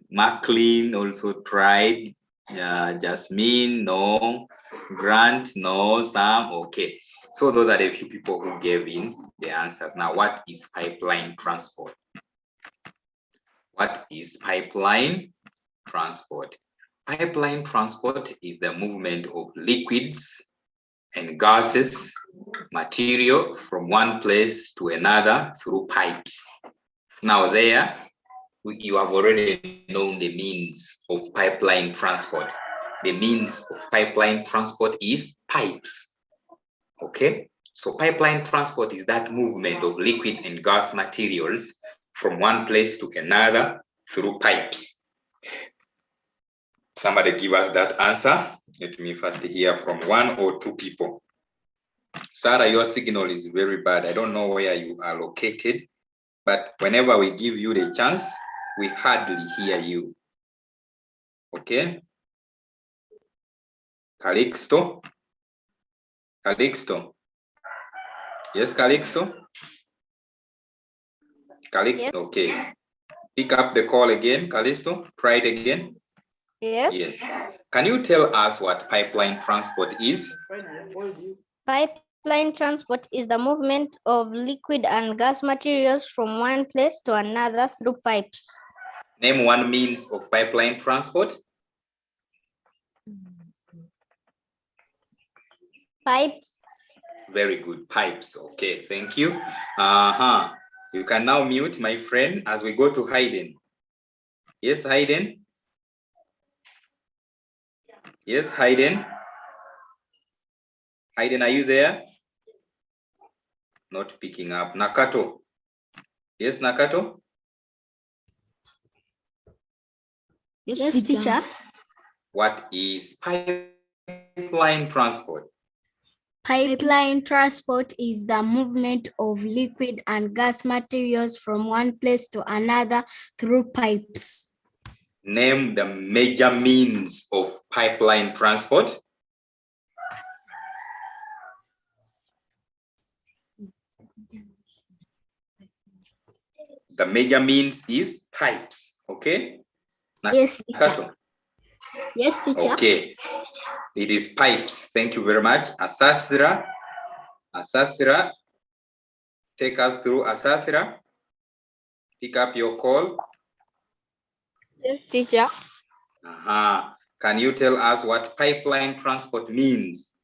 [SPEAKER 1] Maclean also tried. Jasmine, no. Grant, no. Sam, okay. So those are the few people who gave in the answers. Now, what is pipeline transport? What is pipeline transport? Pipeline transport is the movement of liquids and gases, material from one place to another through pipes. Now there, you have already known the means of pipeline transport. The means of pipeline transport is pipes. Okay, so pipeline transport is that movement of liquid and gas materials from one place to another through pipes. Somebody give us that answer. Let me first hear from one or two people. Sarah, your signal is very bad. I don't know where you are located, but whenever we give you the chance, we hardly hear you. Okay? Calixto? Yes, Calixto?
[SPEAKER 2] Yes.
[SPEAKER 1] Okay. Pick up the call again, Calixto. Try it again.
[SPEAKER 2] Yes.
[SPEAKER 1] Can you tell us what pipeline transport is?
[SPEAKER 2] Pipeline transport is the movement of liquid and gas materials from one place to another through pipes.
[SPEAKER 1] Name one means of pipeline transport.
[SPEAKER 2] Pipes.
[SPEAKER 1] Very good, pipes. Okay, thank you. You can now mute, my friend, as we go to Hayden. Yes, Hayden? Yes, Hayden? Hayden, are you there? Not picking up. Nakato? Yes, Nakato?
[SPEAKER 6] Yes, teacher.
[SPEAKER 1] What is pipeline transport?
[SPEAKER 6] Pipeline transport is the movement of liquid and gas materials from one place to another through pipes.
[SPEAKER 1] Name the major means of pipeline transport. The major means is pipes, okay?
[SPEAKER 6] Yes,
[SPEAKER 1] Nakato?
[SPEAKER 6] teacher. Yes, teacher.
[SPEAKER 1] Okay, it is pipes. Thank you very much. Asasra, take us through. Asasra, pick up your call.
[SPEAKER 2] Yes, teacher.
[SPEAKER 1] Can you tell us what pipeline transport means?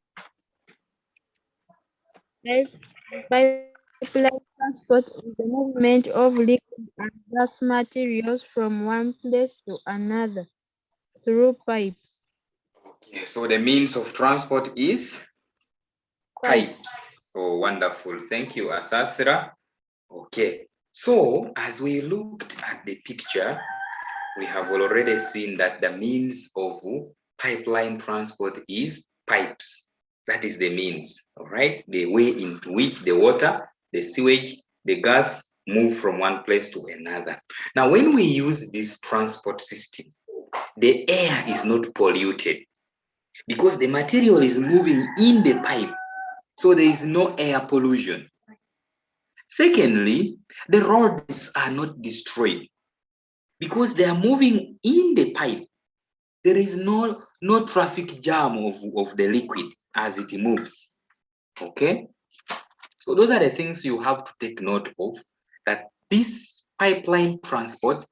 [SPEAKER 7] Pipeline transport is the movement of liquid and gas materials from one place to another through pipes.
[SPEAKER 1] Okay, so the means of transport is pipes. Oh, wonderful. Thank you, Asasra. Okay, so as we looked at the picture, we have already seen that the means of pipeline transport is pipes. That is the means, all right? The way into which the water, the sewage, the gas move from one place to another. Now, when we use this transport system, the air is not polluted because the material is moving in the pipe, so there is no air pollution. Secondly, the roads are not destroyed because they are moving in the pipe. There is no traffic jam of the liquid as it moves. Okay, so those are the things you have to take note of, that this pipeline transport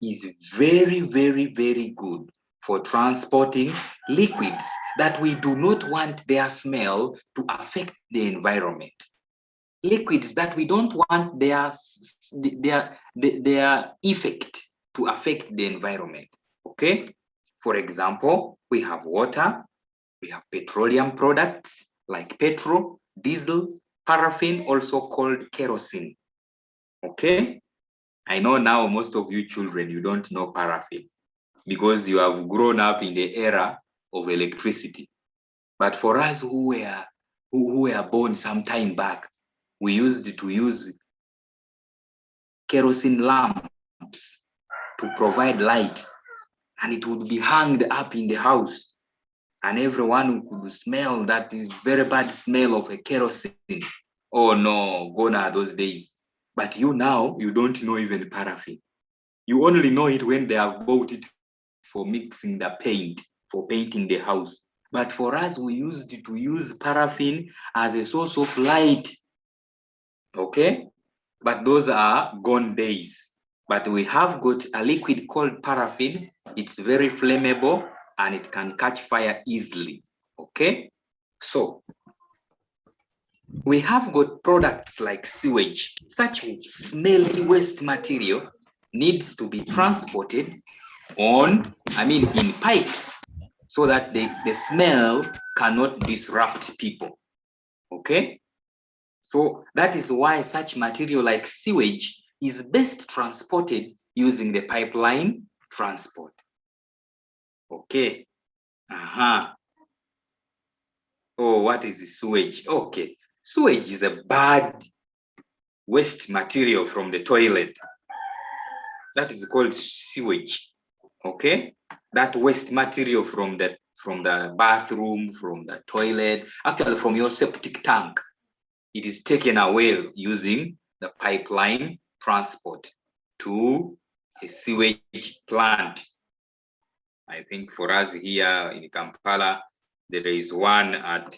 [SPEAKER 1] is very, very, very good for transporting liquids that we do not want their smell to affect the environment. Liquids that we don't want their effect to affect the environment. Okay, for example, we have water, we have petroleum products like petrol, diesel, paraffin, also called kerosene. Okay, I know now most of you children, you don't know paraffin because you have grown up in the era of electricity. But for us who were born some time back, we used to use kerosene lamps to provide light, and it would be hanged up in the house, and everyone could smell that very bad smell of a kerosene. Oh no, gone are those days. But you now, you don't know even paraffin. You only know it when they have bought it for mixing the paint, for painting the house. But for us, we used to use paraffin as a source of light. Okay, but those are gone days. But we have got a liquid called paraffin. It's very flammable and it can catch fire easily. Okay, so we have got products like sewage. Such smelly waste material needs to be transported in pipes, so that the smell cannot disrupt people. Okay, so that is why such material like sewage is best transported using the pipeline transport. Okay. Oh, what is the sewage? Okay, sewage is a bad waste material from the toilet. That is called sewage. Okay, that waste material from the bathroom, from the toilet, actually from your septic tank, it is taken away using the pipeline transport to a sewage plant. I think for us here in Kampala, there is one at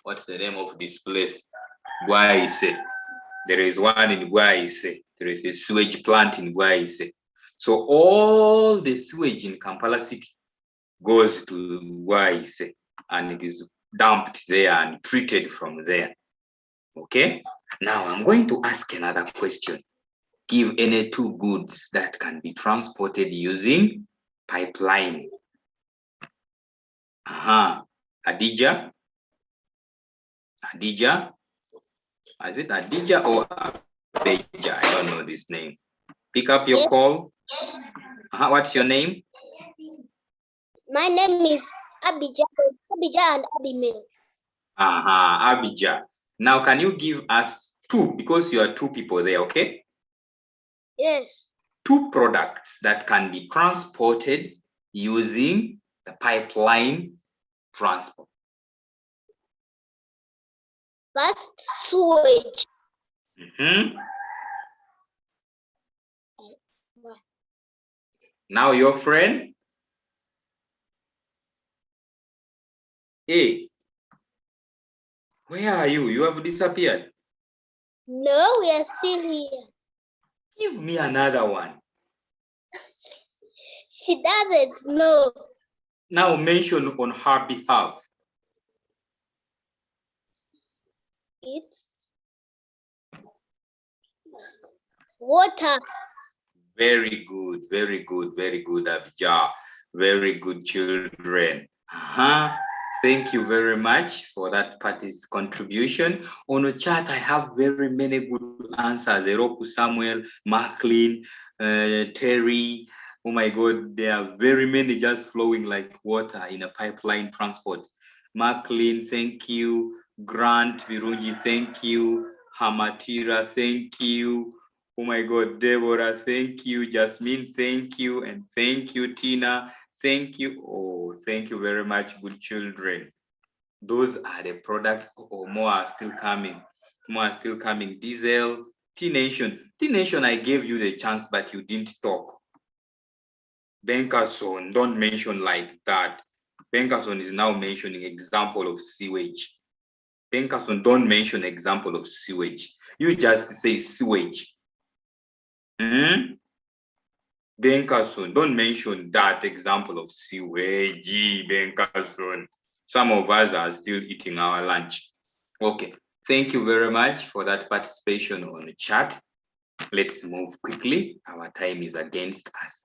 [SPEAKER 1] what's the name of this place? Gwaise. There is one in Gwaise. There is a sewage plant in Gwaise. So all the sewage in Kampala city goes to Gwaise and it is dumped there and treated from there. Okay, now I'm going to ask another question. Give any two goods that can be transported using pipeline. Adija. Is it Adija or Abeja? I don't know this name. Pick up your call. What's your name?
[SPEAKER 2] My name is Abija and Abimel.
[SPEAKER 1] Abija. Now, can you give us two, because you are two people there, okay?
[SPEAKER 2] Yes.
[SPEAKER 1] Two products that can be transported using the pipeline transport.
[SPEAKER 2] First, sewage.
[SPEAKER 1] Now, your friend. Hey, where are you? You have disappeared.
[SPEAKER 2] No, we are still here.
[SPEAKER 1] Give me another one.
[SPEAKER 2] She doesn't know.
[SPEAKER 1] Now mention on her behalf.
[SPEAKER 2] It's water.
[SPEAKER 1] Very good, very good, very good, Abija. Very good, children. Thank you very much for that party's contribution. On the chat, I have very many good answers. Eroku Samuel, Marklin, Terry. Oh my God, there are very many just flowing like water in a pipeline transport. Marklin, thank you. Grant Virunji, thank you. Hamatira, thank you. Oh my God, Deborah, thank you. Jasmine, thank you. And thank you, Tina. Thank you. Oh, thank you very much, good children. Those are the products, or more are still coming. More are still coming. Diesel, T-Nation. T-Nation, I gave you the chance, but you didn't talk. Benkerson, don't mention like that. Benkerson is now mentioning example of sewage. Benkerson, don't mention example of sewage. You just say sewage. Benkerson, don't mention that example of sewage, Benkerson. Some of us are still eating our lunch. Okay, thank you very much for that participation on the chat. Let's move quickly. Our time is against us.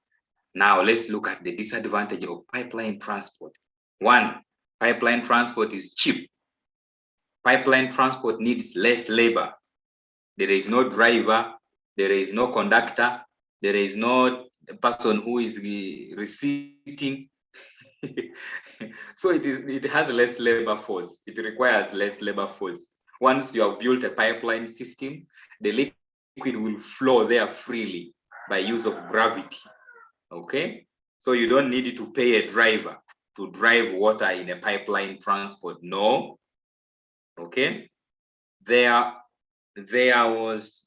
[SPEAKER 1] Now let's look at the disadvantage of pipeline transport. One, pipeline transport is cheap. Pipeline transport needs less labor. There is no driver, there is no conductor, there is no person who is receiving. So it has less labor force. It requires less labor force. Once you have built a pipeline system, the liquid will flow there freely by use of gravity. Okay, so you don't need to pay a driver to drive water in a pipeline transport. No. Okay, there is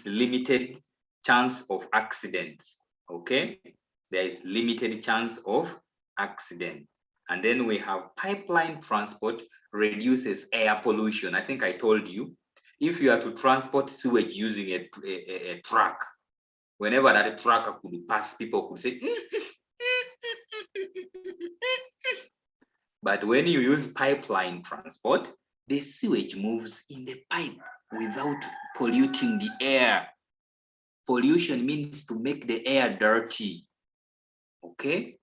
[SPEAKER 1] limited chance of accidents. Okay, there is limited chance of accident. And then we have pipeline transport reduces air pollution. I think I told you, if you are to transport sewage using a truck, whenever that truck could pass, people could say, but when you use pipeline transport, the sewage moves in the pipe without polluting the air. Pollution means to make the air dirty. Okay?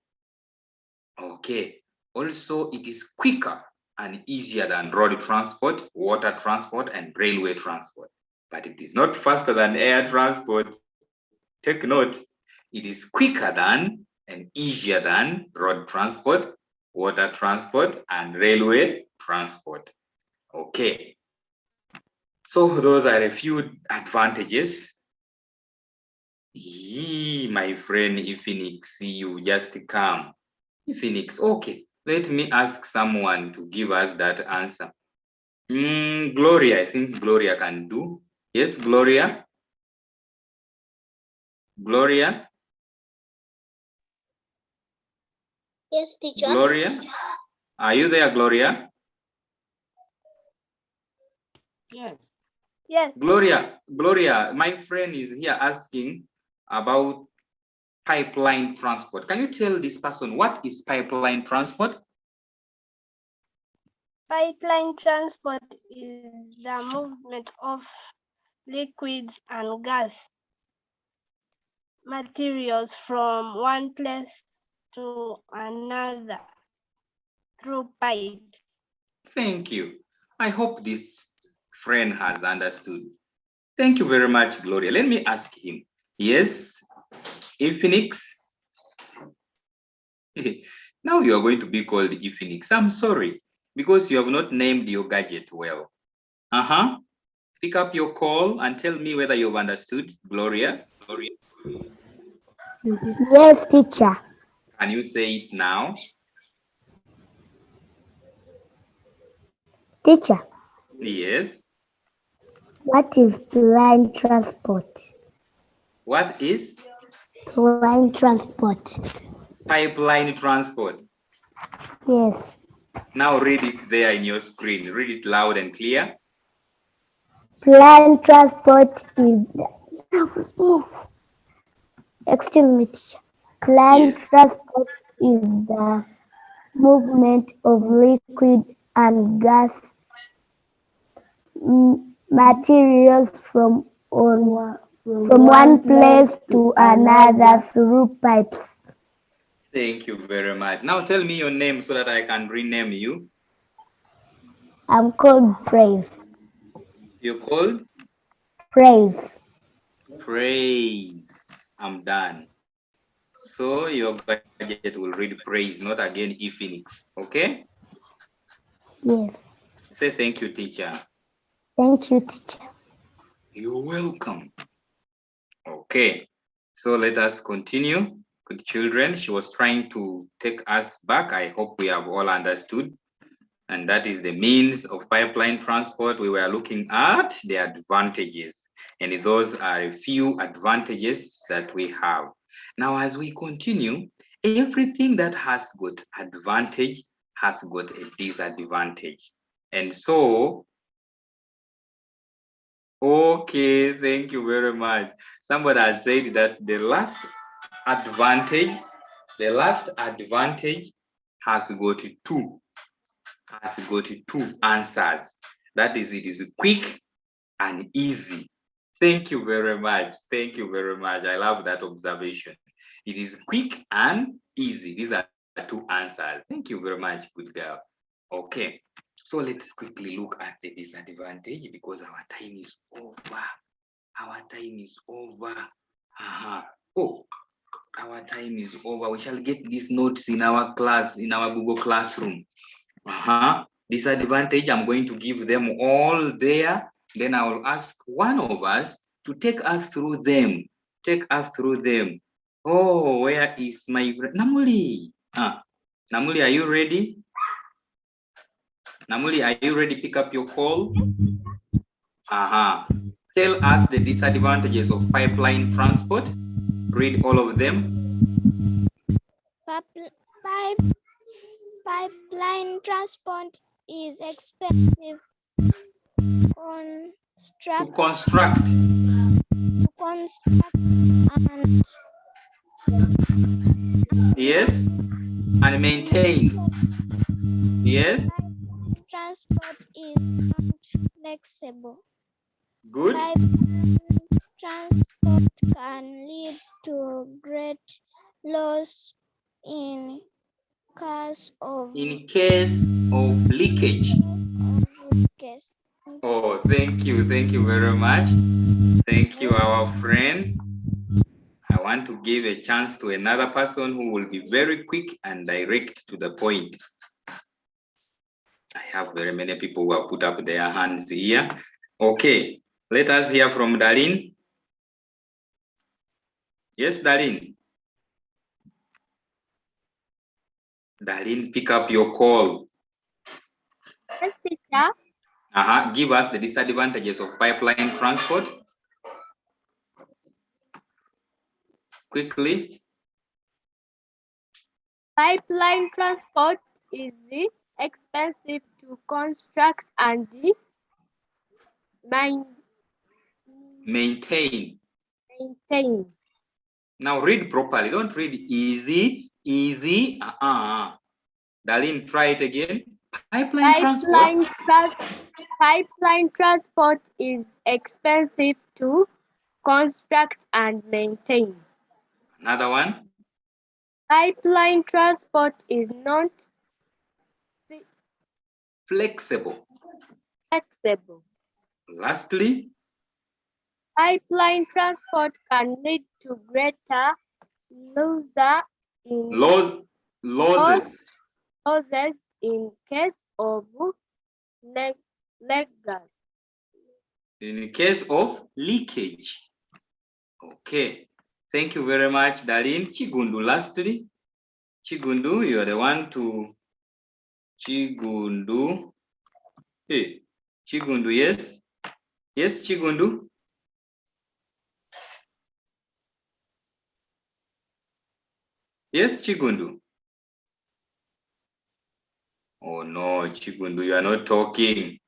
[SPEAKER 1] Okay. Also, it is quicker and easier than road transport, water transport, and railway transport. But it is not faster than air transport. Take note, it is quicker than and easier than road transport, water transport, and railway transport. Okay. So those are a few advantages. My friend Phoenix, you just come. Phoenix, okay. Let me ask someone to give us that answer. Gloria, I think Gloria can do. Yes, Gloria? Gloria?
[SPEAKER 2] Yes, teacher.
[SPEAKER 1] Gloria? Are you there, Gloria?
[SPEAKER 3] Yes. Yes.
[SPEAKER 1] Gloria, my friend is here asking about pipeline transport. Can you tell this person what is pipeline transport?
[SPEAKER 3] Pipeline transport is the movement of liquids and gas materials from one place to another through pipes.
[SPEAKER 1] Thank you. I hope this friend has understood. Thank you very much, Gloria. Let me ask him. Yes, Phoenix. Now you are going to be called Phoenix. I'm sorry, because you have not named your gadget well. Pick up your call and tell me whether you've understood, Gloria.
[SPEAKER 2] Yes, teacher.
[SPEAKER 1] Can you say it now?
[SPEAKER 2] Teacher,
[SPEAKER 1] Yes.
[SPEAKER 2] what is pipeline transport?
[SPEAKER 1] What is
[SPEAKER 2] Pipeline transport.
[SPEAKER 1] pipeline transport?
[SPEAKER 2] Yes.
[SPEAKER 1] Now read it there in your screen. Read it loud and clear.
[SPEAKER 2] Pipeline transport is Pipeline transport is the movement of liquid and gas materials from one place to another through pipes.
[SPEAKER 1] Thank you very much. Now tell me your name so that I can rename you.
[SPEAKER 2] I'm called Praise.
[SPEAKER 1] You're called
[SPEAKER 2] Praise.
[SPEAKER 1] Praise. I'm done. So your budget will read praise, not again e-Phoenix. Okay?
[SPEAKER 2] Yes.
[SPEAKER 1] Say thank you, teacher.
[SPEAKER 2] Thank you, teacher.
[SPEAKER 1] You're welcome. Okay. So let us continue. Good children. She was trying to take us back. I hope we have all understood. And that is the means of pipeline transport. We were looking at the advantages. And those are a few advantages that we have. Now, as we continue, everything that has got advantage has got a disadvantage. And so, okay, thank you very much. Somebody has said that the last advantage has got two answers. That is, it is quick and easy. Thank you very much. Thank you very much. I love that observation. It is quick and easy. These are two answers. Thank you very much, good girl. Okay, so let's quickly look at the disadvantage because our time is over. Our time is over. Oh, our time is over. We shall get these notes in our class, in our Google Classroom. Disadvantage, I'm going to give them all there. Then I will ask one of us to take us through them. Take us through them. Oh, where is my Namuli? Namuli, are you ready? Namuli, are you ready? Pick up your call. Tell us the disadvantages of pipeline transport. Read all of them.
[SPEAKER 3] Pipeline transport is expensive
[SPEAKER 1] To construct
[SPEAKER 3] and
[SPEAKER 1] yes, and maintain. Yes.
[SPEAKER 3] Transport is not flexible.
[SPEAKER 1] Good.
[SPEAKER 3] Pipeline transport can lead to great loss in case of
[SPEAKER 1] leakage. Oh, thank you very much. Thank you, our friend. I want to give a chance to another person who will be very quick and direct to the point. I have very many people who have put up their hands here. Okay, let us hear from Darlene. Yes, Darlene. Darlene, pick up your call.
[SPEAKER 7] Yes, teacher.
[SPEAKER 1] Give us the disadvantages of pipeline transport. Quickly.
[SPEAKER 7] Pipeline transport is expensive to construct and
[SPEAKER 1] maintain.
[SPEAKER 7] Now
[SPEAKER 1] read properly. Don't read easy. Darlene, try it again. Pipeline
[SPEAKER 7] transport is expensive to construct and maintain.
[SPEAKER 1] Another one.
[SPEAKER 7] Pipeline transport is not
[SPEAKER 1] flexible. Lastly,
[SPEAKER 7] pipeline transport can lead to greater losses in case of
[SPEAKER 1] leakage. Okay. Thank you very much, Darlene. Chigundu, lastly. Chigundu, you are the one to Chigundu. Hey, Chigundu, yes? Yes, Chigundu? Yes, Chigundu? Oh no, Chigundu, you are not talking.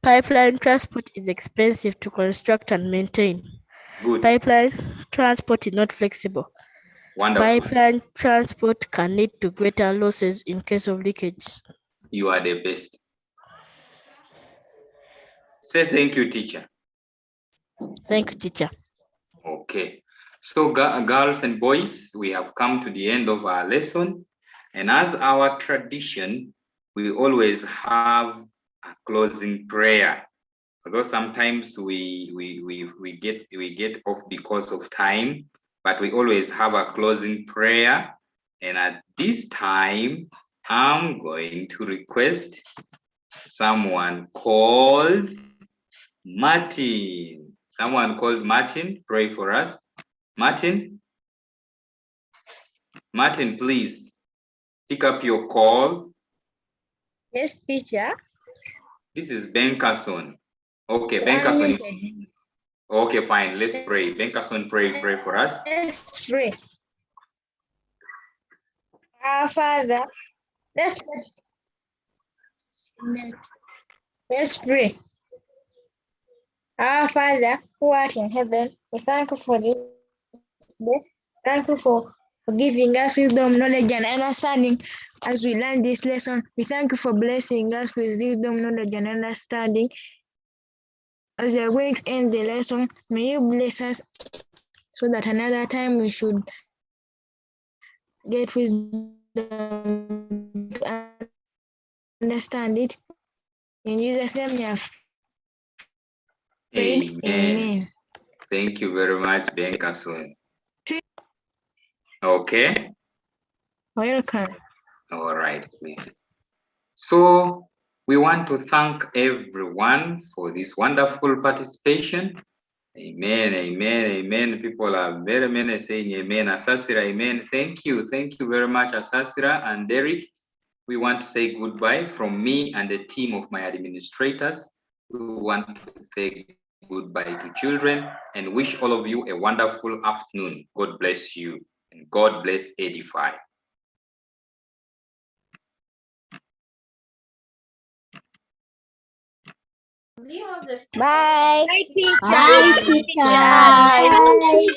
[SPEAKER 8] Pipeline transport is expensive to construct and maintain.
[SPEAKER 1] Good.
[SPEAKER 8] Pipeline transport is not flexible.
[SPEAKER 1] Wonderful.
[SPEAKER 8] Pipeline transport can lead to greater losses in case of leakage.
[SPEAKER 1] You are the best. Say thank you, teacher.
[SPEAKER 8] Thank you, teacher.
[SPEAKER 1] Okay. So girls and boys, we have come to the end of our lesson. And as our tradition, we always have a closing prayer. Although sometimes we get off because of time, but we always have a closing prayer. And at this time, I'm going to request someone called Martin. Someone called Martin, pray for us. Martin, please pick up your call.
[SPEAKER 3] Yes, teacher.
[SPEAKER 1] This is Benkason. Okay, Benkason. Okay, fine. Let's pray. Benkason, pray for us.
[SPEAKER 3] Let's pray. Our Father, let's pray. Our Father, who art in heaven, we thank you for this day. Thank you for giving us wisdom, knowledge, and understanding as we learn this lesson. We thank you for blessing us with wisdom, knowledge, and understanding. As we are going to end the lesson, may you bless us so that another time we should get wisdom to understand it. In Jesus' name we have prayed. Amen.
[SPEAKER 1] Thank you very much, Benkason. Okay.
[SPEAKER 3] Welcome.
[SPEAKER 1] All right, please. So we want to thank everyone for this wonderful participation. Amen, amen, amen. People are very many saying amen. Asasira, amen. Thank you very much, Asasira and Derek. We want to say goodbye from me and the team of my administrators. We want to say goodbye to children and wish all of you a wonderful afternoon. God bless you and God bless Edify.
[SPEAKER 2] Bye.
[SPEAKER 6] Bye, teacher.
[SPEAKER 2] Bye.